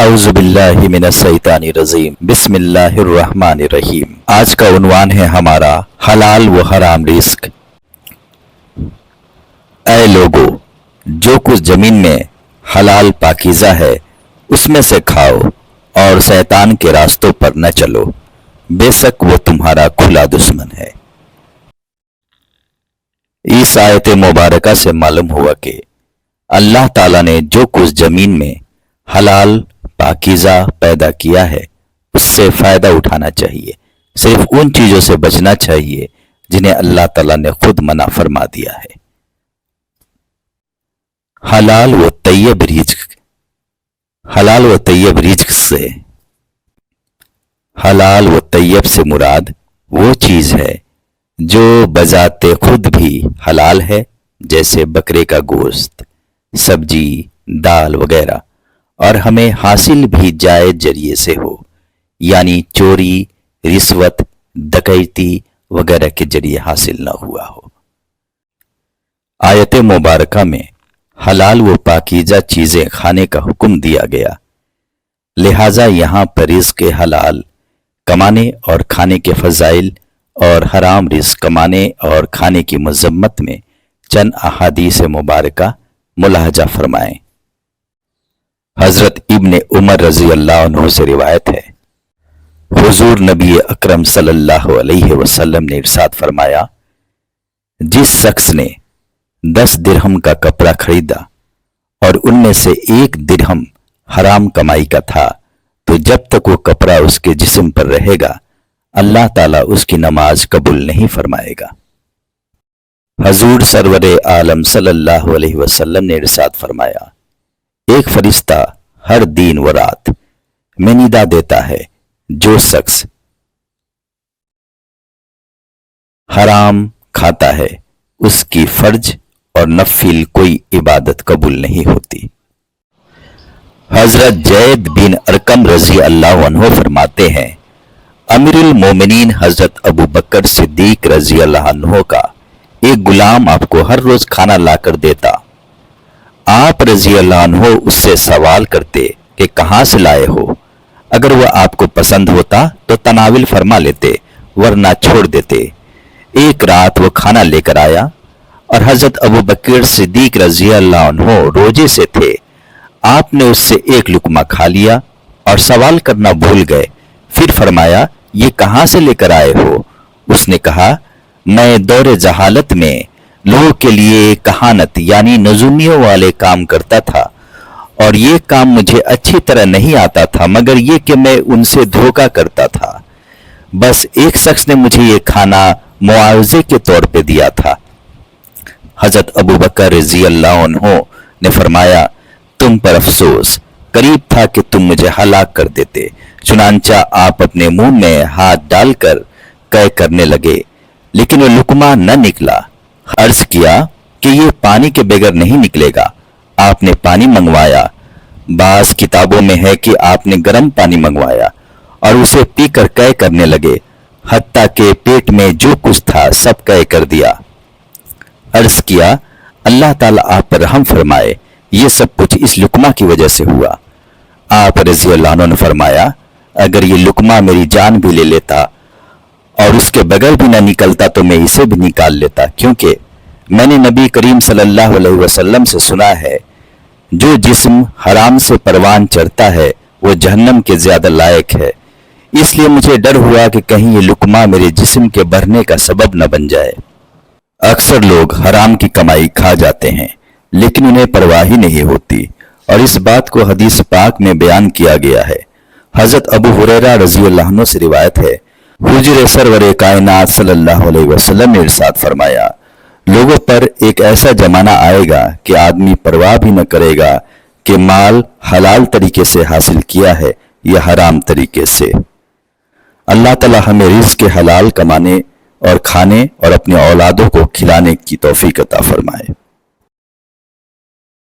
اعوذ باللہ من الشیطان الرجیم بسم اللہ الرحمن الرحیم۔ آج کا عنوان ہے ہمارا حلال و حرام رزق۔ اے لوگو، جو کچھ زمین میں حلال پاکیزہ ہے اس میں سے کھاؤ اور شیطان کے راستوں پر نہ چلو، بے شک وہ تمہارا کھلا دشمن ہے۔ اس آیت مبارکہ سے معلوم ہوا کہ اللہ تعالیٰ نے جو کچھ زمین میں حلال پاکیزہ پیدا کیا ہے اس سے فائدہ اٹھانا چاہیے، صرف ان چیزوں سے بچنا چاہیے جنہیں اللہ تعالیٰ نے خود منع فرما دیا ہے۔ حلال و طیب رزق، حلال و طیب رزق سے حلال و طیب سے مراد وہ چیز ہے جو بذات خود بھی حلال ہے، جیسے بکرے کا گوشت، سبزی، دال وغیرہ، اور ہمیں حاصل بھی جائز ذریعے سے ہو، یعنی چوری، رشوت، ڈکیتی وغیرہ کے ذریعے حاصل نہ ہوا ہو۔ آیت مبارکہ میں حلال و پاکیزہ چیزیں کھانے کا حکم دیا گیا، لہٰذا یہاں پر رزق حلال کمانے اور کھانے کے فضائل اور حرام رزق کمانے اور کھانے کی مذمت میں چند احادیث مبارکہ ملاحظہ فرمائیں۔ حضرت ابن عمر رضی اللہ عنہ سے روایت ہے، حضور نبی اکرم صلی اللہ علیہ وسلم نے ارشاد فرمایا، جس شخص نے 10 درہم کا کپڑا خریدا اور ان میں سے 1 درہم حرام کمائی کا تھا، تو جب تک وہ کپڑا اس کے جسم پر رہے گا اللہ تعالیٰ اس کی نماز قبول نہیں فرمائے گا۔ حضور سرور عالم صلی اللہ علیہ وسلم نے ارشاد فرمایا، ایک فرشتہ ہر دن و رات میں ندا دیتا ہے، جو شخص حرام کھاتا ہے اس کی فرض اور نفل کوئی عبادت قبول نہیں ہوتی۔ حضرت زید بن ارقم رضی اللہ عنہ فرماتے ہیں، امیر المومنین حضرت ابو بکر صدیق رضی اللہ عنہ کا ایک غلام آپ کو ہر روز کھانا لا کر دیتا، آپ رضی اللہ عنہ اس سے سوال کرتے کہ کہاں سے لائے ہو، اگر وہ آپ کو پسند ہوتا تو تناول فرما لیتے ورنہ چھوڑ دیتے۔ ایک رات وہ کھانا لے کر آیا اور حضرت ابو بکر صدیق رضی اللہ عنہ روزے سے تھے، آپ نے اس سے 1 لقمہ کھا لیا اور سوال کرنا بھول گئے، پھر فرمایا، یہ کہاں سے لے کر آئے ہو؟ اس نے کہا، میں دور جہالت میں لوگوں کے لیے کہانت یعنی نجومیوں والے کام کرتا تھا، اور یہ کام مجھے اچھی طرح نہیں آتا تھا مگر یہ کہ میں ان سے دھوکہ کرتا تھا، بس ایک شخص نے مجھے یہ کھانا معاوضے کے طور پہ دیا تھا۔ حضرت ابو بکر رضی اللہ عنہ نے فرمایا، تم پر افسوس، قریب تھا کہ تم مجھے ہلاک کر دیتے، چنانچہ آپ اپنے منہ میں ہاتھ ڈال کر قے کرنے لگے لیکن وہ لقمہ نہ نکلا۔ عرض کیا کہ یہ پانی کے بغیر نہیں نکلے گا، آپ نے پانی منگوایا، بعض کتابوں میں ہے کہ آپ نے گرم پانی منگوایا اور اسے پی کر قے کرنے لگے، حتیٰ کہ پیٹ میں جو کچھ تھا سب قے کر دیا۔ عرض کیا، اللہ تعالیٰ آپ پر رحم فرمائے، یہ سب کچھ اس لقمہ کی وجہ سے ہوا۔ آپ رضی اللہ عنہ نے فرمایا، اگر یہ لقمہ میری جان بھی لے لیتا اور اس کے بغیر بھی نہ نکلتا تو میں اسے بھی نکال لیتا، کیونکہ میں نے نبی کریم صلی اللہ علیہ وسلم سے سنا ہے، جو جسم حرام سے پروان چڑھتا ہے وہ جہنم کے زیادہ لائق ہے، اس لیے مجھے ڈر ہوا کہ کہیں یہ لقمہ میرے جسم کے بڑھنے کا سبب نہ بن جائے۔ اکثر لوگ حرام کی کمائی کھا جاتے ہیں لیکن انہیں پرواہ ہی نہیں ہوتی، اور اس بات کو حدیث پاک میں بیان کیا گیا ہے۔ حضرت ابو ہریرہ رضی اللہ عنہ سے روایت ہے، حضور سرور کائنات صلی اللہ علیہ وسلم نے ارشاد فرمایا، لوگوں پر ایک ایسا زمانہ آئے گا کہ آدمی پرواہ بھی نہ کرے گا کہ مال حلال طریقے سے حاصل کیا ہے یا حرام طریقے سے۔ اللہ تعالی ہمیں رزق حلال کمانے اور کھانے اور اپنے اولادوں کو کھلانے کی توفیق عطا فرمائے۔